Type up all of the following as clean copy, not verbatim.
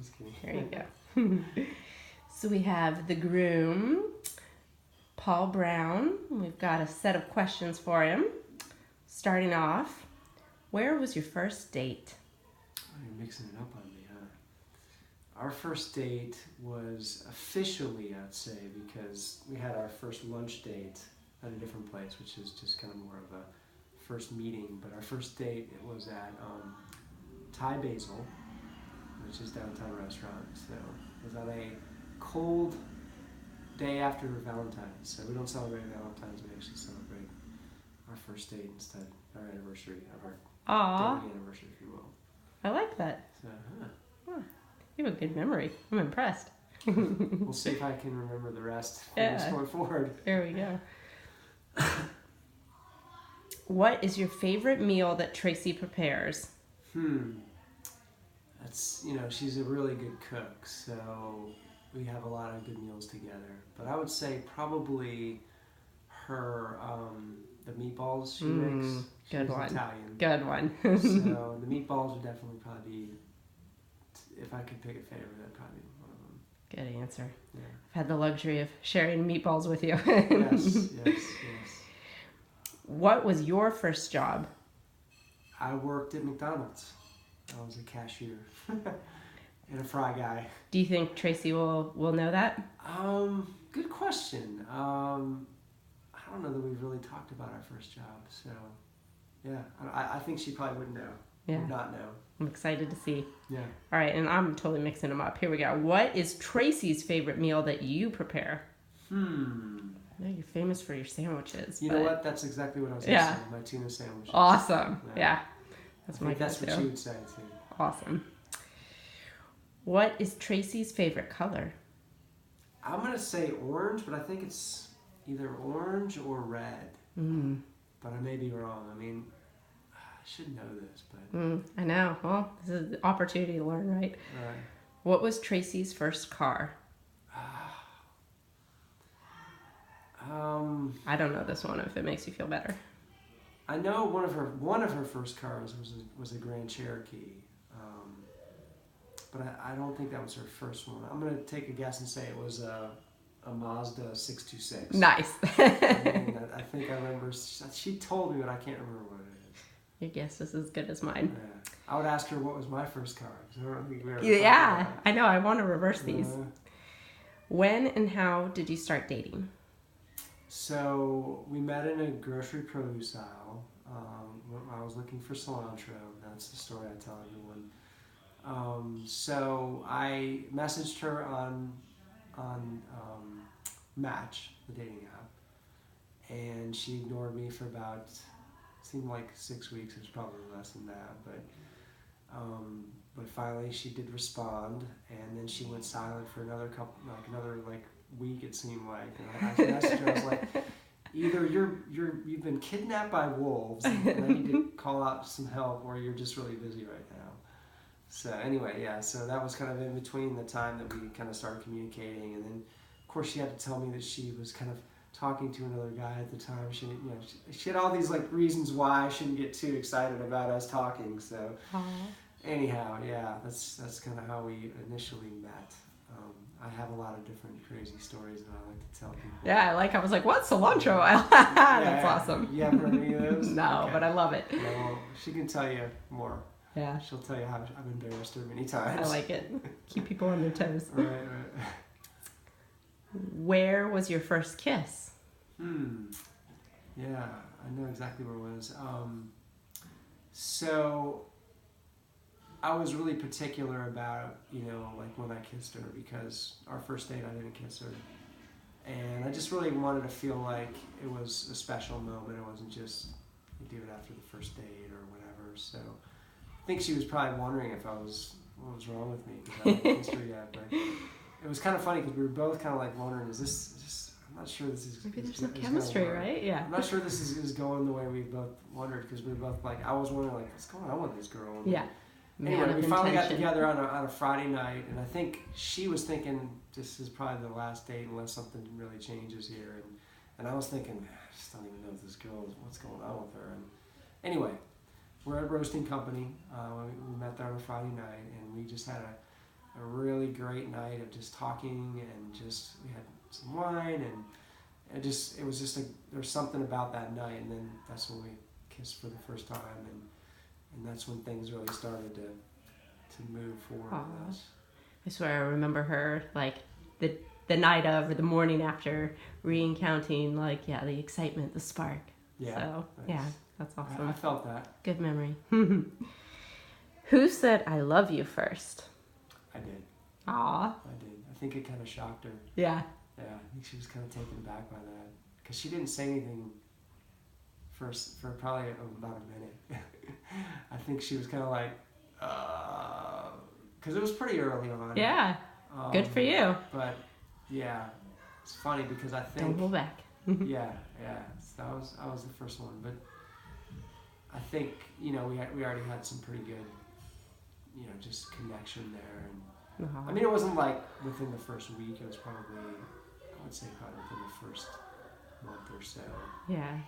Just kidding. There you go. So we have the groom, Paul Brown. We've got a set of questions for him. Starting off, where was your first date? Oh, you're mixing it up on me, huh? Our first date was officially, I'd say, because we had our first lunch date at a different place, which is just kind of more of a first meeting. But our first date, it was at Thai Basil, which is downtown restaurant. So it was on a cold day after Valentine's. So we don't celebrate Valentine's, we actually celebrate our first date instead, our anniversary of our Aw, dating anniversary, if you will. I like that. So, You have a good memory. I'm impressed. we'll see if I can remember the rest going forward. There we go. What is your favorite meal that Tracy prepares? That's, she's a really good cook, so we have a lot of good meals together. But I would say probably her, the meatballs she makes. Good She's one. Italian. Good one. So the meatballs would definitely probably be, if I could pick a favorite, that'd probably be one of them. Good answer. Yeah. I've had the luxury of sharing meatballs with you. Yes. What was your first job? I worked at McDonald's. I was a cashier and a fry guy. Do you think Tracy will know that? Good question. I don't know that we've really talked about our first job, so yeah, I think she probably wouldn't know. Yeah. Would not know. I'm excited to see. Yeah. All right, and I'm totally mixing them up. Here we go. What is Tracy's favorite meal that you prepare? I know you're famous for your sandwiches. You know what? That's exactly what I was going to say. My tuna sandwiches. Awesome. Yeah. That's what she would say too. Awesome. What is Tracy's favorite color? I'm going to say orange, but I think it's either orange or red. But I may be wrong. I mean, I should know this, but... I know. Well, this is the opportunity to learn, right? Right. What was Tracy's first car? I don't know this one if it makes you feel better. I know one of her first cars was a Grand Cherokee, but I don't think that was her first one. I'm gonna take a guess and say it was a Mazda 626. Nice. I think I remember. She told me, but I can't remember what it is. Your guess is as good as mine. Yeah. I would ask her what was my first car. I don't think we ever Yeah, I know. I want to reverse these. When and how did you start dating? So we met in a grocery produce aisle. I was looking for cilantro. That's the story I tell everyone. So I messaged her on Match, the dating app, and she ignored me for about, seemed like 6 weeks. It was probably less than that, but finally she did respond, and then she went silent for another week, it seemed like. And I messaged her, I was like, either you've been kidnapped by wolves and I need to call out some help, or you're just really busy right now. So anyway, yeah, so that was kind of in between the time that we kind of started communicating, and then of course she had to tell me that she was kind of talking to another guy at the time. She had all these reasons why I shouldn't get too excited about us talking. So anyhow, yeah, that's kind of how we initially met. I have a lot of different crazy stories that I like to tell people. Yeah, I was like, what? Cilantro? That's awesome. You haven't heard any of those? No, Okay. but I love it. Yeah, well, she can tell you more. Yeah. She'll tell you how I've embarrassed her many times. I like it. Keep people on their toes. Right. Where was your first kiss? Yeah, I know exactly where it was. So I was really particular about, when I kissed her, because our first date I didn't kiss her. And I just really wanted to feel like it was a special moment. It wasn't just you do it after the first date or whatever. So I think she was probably wondering what was wrong with me, because I hadn't kissed her yet. But it was kind of funny because we were both kind of wondering, is this, I'm not sure this is... Maybe there's some chemistry, right? Yeah. I'm not sure this is going the way we both wondered, because we were both I was wondering, what's going on with this girl? And yeah. Anyway, we finally got together on a Friday night, and I think she was thinking this is probably the last date unless something really changes here. And I was thinking, man, I just don't even know if this girl is, what's going on with her. And anyway, we're at Roasting Company. We met there on a Friday night, and we just had a a really great night of just talking, and just we had some wine, and it was just there's something about that night, and then that's when we kissed for the first time, and that's when things really started to move forward with us. I swear I remember her like the night of or the morning after recounting like the excitement, the spark. Yeah. So that's awesome. I felt that. Good memory. Who said I love you first? I did. Aw. I did. I think it kind of shocked her. Yeah. Yeah, I think she was kind of taken aback by that because she didn't say anything for probably about a minute. I think she was kind of like, because it was pretty early on. Yeah. Good for you. But yeah, it's funny because I think don't hold back. yeah. So I was the first one, but I think we already had some pretty good just connection there, and I mean it wasn't like within the first week. It was probably I would say probably within the first month or so. Yeah.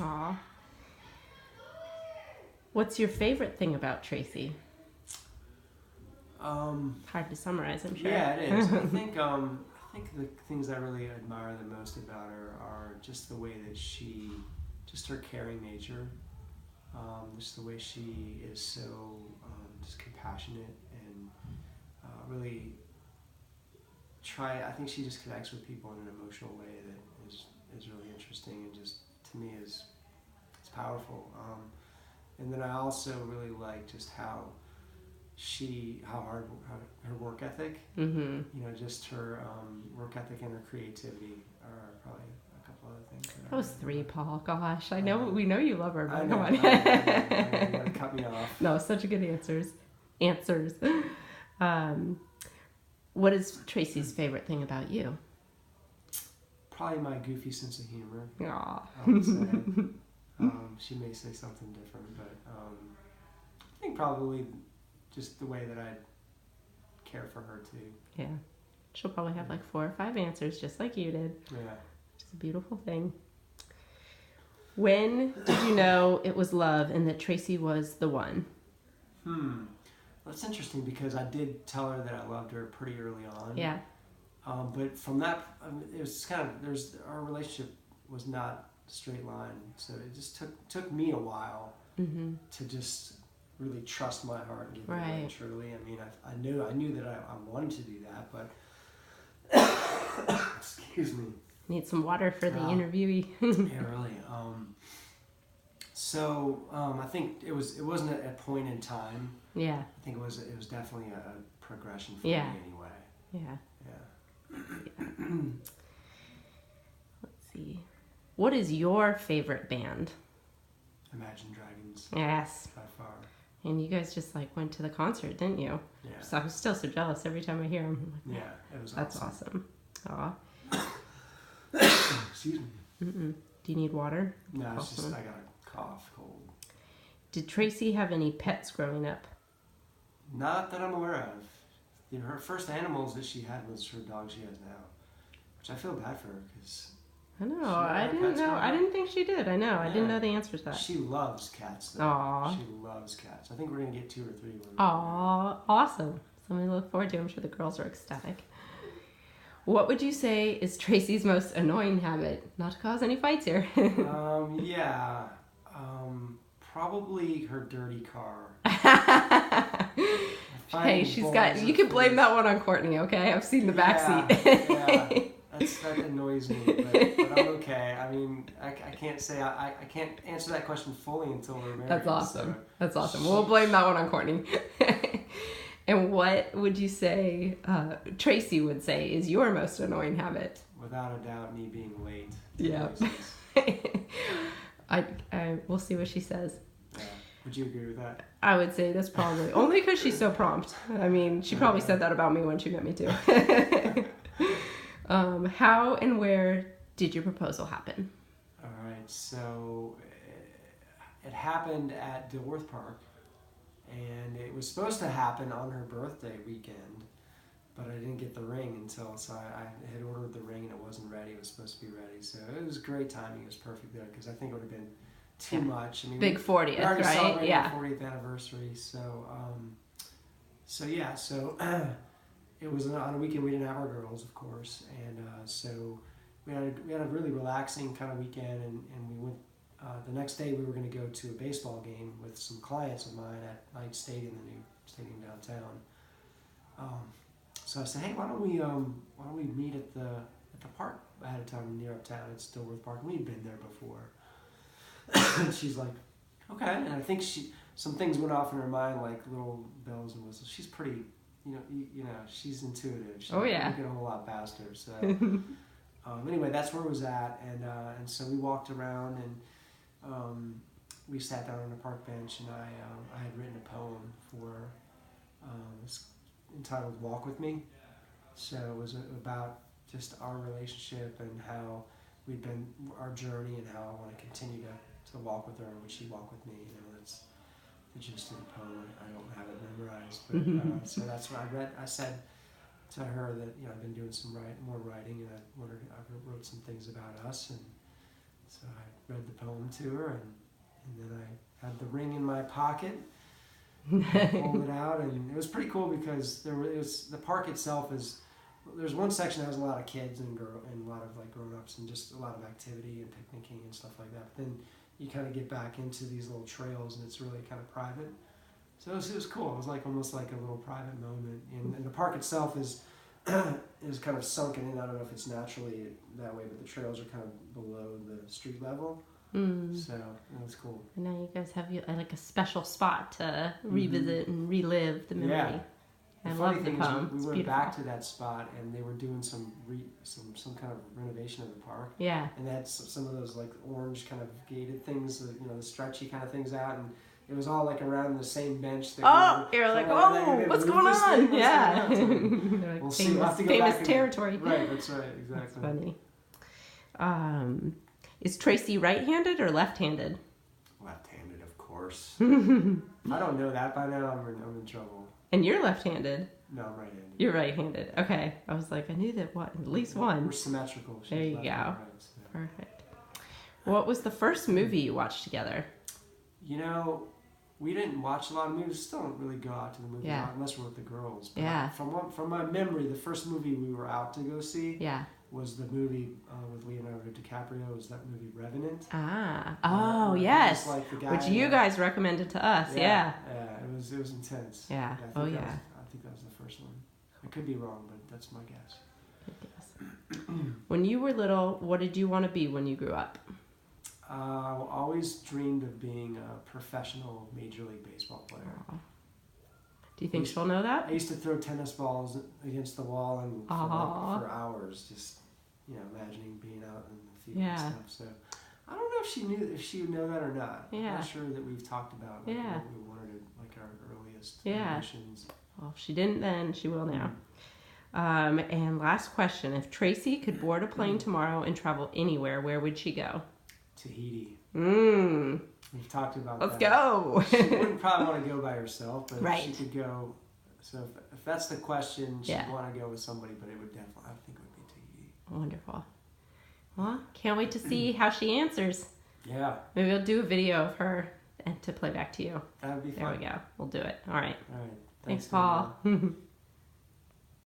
Aw. What's your favorite thing about Tracy? Hard to summarize, I'm sure. Yeah, it is. I think the things I really admire the most about her are just the way that just her caring nature, just the way she is so just compassionate and really I think she just connects with people in an emotional way that is really interesting, and just to me it's powerful. And then I also really like just how her work ethic, just her work ethic and her creativity are probably a couple other things. That was 3, Paul. Gosh, I know we know you love her, but come on. You gotta cut me off. No, such a good answers. What is Tracy's favorite thing about you? Probably my goofy sense of humor. Aw. I would say. She may say something different, but I think probably just the way that I care for her too. Yeah. She'll probably have like 4 or 5 answers just like you did. Yeah. Which is a beautiful thing. When did you know it was love and that Tracy was the one? That's interesting because I did tell her that I loved her pretty early on. Yeah. But from that, it was kind of our relationship was not a straight line, so it just took me a while to just really trust my heart and give it away truly. I mean, I knew that I wanted to do that, but excuse me. Need some water for the interviewee. Yeah, really. So I think it wasn't a point in time. Yeah. I think it was definitely a progression for me anyway. Yeah. Yeah. Let's see. What is your favorite band? Imagine Dragons. Yes. By far. And you guys just like went to the concert, didn't you? Yeah. So I'm still so jealous every time I hear them. Yeah, it was That's awesome. Aw. Excuse me. Do you need water? No, it's just I got a cough, cold. Did Tracy have any pets growing up? Not that I'm aware of. Her first animals that she had was her dog she has now, which I feel bad for her because. I know. I didn't know. I didn't think she did. I know. I didn't know the answer to that. She loves cats. Though. Aww. She loves cats. I think we're gonna get 2 or 3 of them. Aw, awesome. Something to look forward to. I'm sure the girls are ecstatic. What would you say is Tracy's most annoying habit? Not to cause any fights here. Probably her dirty car. Hey, she's got. You can blame that one on Courtney, okay? I've seen the backseat. Yeah. That annoys me, but I'm okay. I mean, I can't say I can't answer that question fully until we're married. That's awesome. So. That's awesome. We'll blame that one on Courtney. And what would you say Tracy would say is your most annoying habit? Without a doubt, me being late. Yeah. We'll see what she says. Yeah. Would you agree with that? I would say that's probably only because she's so prompt. I mean, she probably said that about me when she met me too. How and where did your proposal happen? All right, so it happened at Dilworth Park, and it was supposed to happen on her birthday weekend, but I didn't get the ring until, so I had ordered the ring and it wasn't ready. It was supposed to be ready, so it was great timing. It was perfect there because I think it would have been too much. I mean, big 40th, we already right? celebrated Yeah. the 40th anniversary, so it was on a weekend we didn't have our girls, of course, and so we had a really relaxing kind of weekend, and we went. The next day we were going to go to a baseball game with some clients of mine at Knight Stadium, the new stadium downtown. So I said, hey, why don't we meet at the park ahead of time near uptown at Stillworth Park? And we'd been there before. And she's like, okay. And I think some things went off in her mind, like little bells and whistles. She's pretty, you know, she's intuitive. She can get a whole lot faster. So anyway, that's where it was at, and so we walked around and. We sat down on a park bench, and I had written a poem for it's entitled "Walk with Me." So it was about just our relationship and how we'd been our journey, and how I want to continue to walk with her, and would she walk with me? You know, that's the gist of the poem. I don't have it memorized, but so that's what I read. I said to her that I've been doing some more writing, and I wrote some things about us, and so I read the poem to her, and then I had the ring in my pocket, pulled it out, and it was pretty cool because the park itself there's one section that has a lot of kids and a lot of like grown-ups and just a lot of activity and picnicking and stuff like that. But then you kind of get back into these little trails, and it's really kind of private. So it was cool. It was like almost like a little private moment, and the park itself is kind of sunken in. I don't know if it's naturally that way, but the trails are kind of below the street level. So it was cool. And now you guys have like a special spot to revisit and relive the memory. Yeah. I The love funny the thing poem. is we went back to that spot, and they were doing some kind of renovation of the park. Yeah. And they had some of those like orange kind of gated things, the stretchy kind of things out, and it was all like around the same bench. You're like, what's going on? Yeah. Like, we'll see. We'll have to go famous back territory. Right, that's right, exactly. That's funny. Is Tracy right-handed or left-handed? Left-handed, of course. If I don't know that by now, I'm in trouble. And you're left-handed. No, I'm right-handed. You're right-handed. Okay. I was like, I knew that at least one. We're symmetrical. She's there you left go. and right, so. Perfect. What was the first movie you watched together? We didn't watch a lot of movies. Still don't really go out to the movie unless we're with the girls. But from my memory, the first movie we were out to go see was the movie with Leonardo DiCaprio. It was that movie Revenant. Yes. Like the guy which you guys recommended to us. Yeah. It was intense. Yeah. I think that was the first one. I could be wrong, but that's my guess. Good guess. When you were little, what did you want to be when you grew up? I always dreamed of being a professional Major League Baseball player. Aww. Do you think she'll know that? I used to throw tennis balls against the wall and for hours, just imagining being out in the field and stuff. So I don't know if she would know that or not. I'm not sure that we've talked about what we wanted, like our earliest ambitions. Well, if she didn't then, she will now. And last question: if Tracy could board a plane tomorrow and travel anywhere, where would she go? Tahiti. We've talked about Let's go. She wouldn't probably want to go by herself, but she right. could go. So if that's the question, she'd want to go with somebody, but it would definitely, I think it would be Tahiti. Wonderful. Well, can't wait to see how she answers. Yeah. Maybe we'll do a video of her and to play back to you. That would be fun. There we go. We'll do it. All right. All right. Thanks Paul.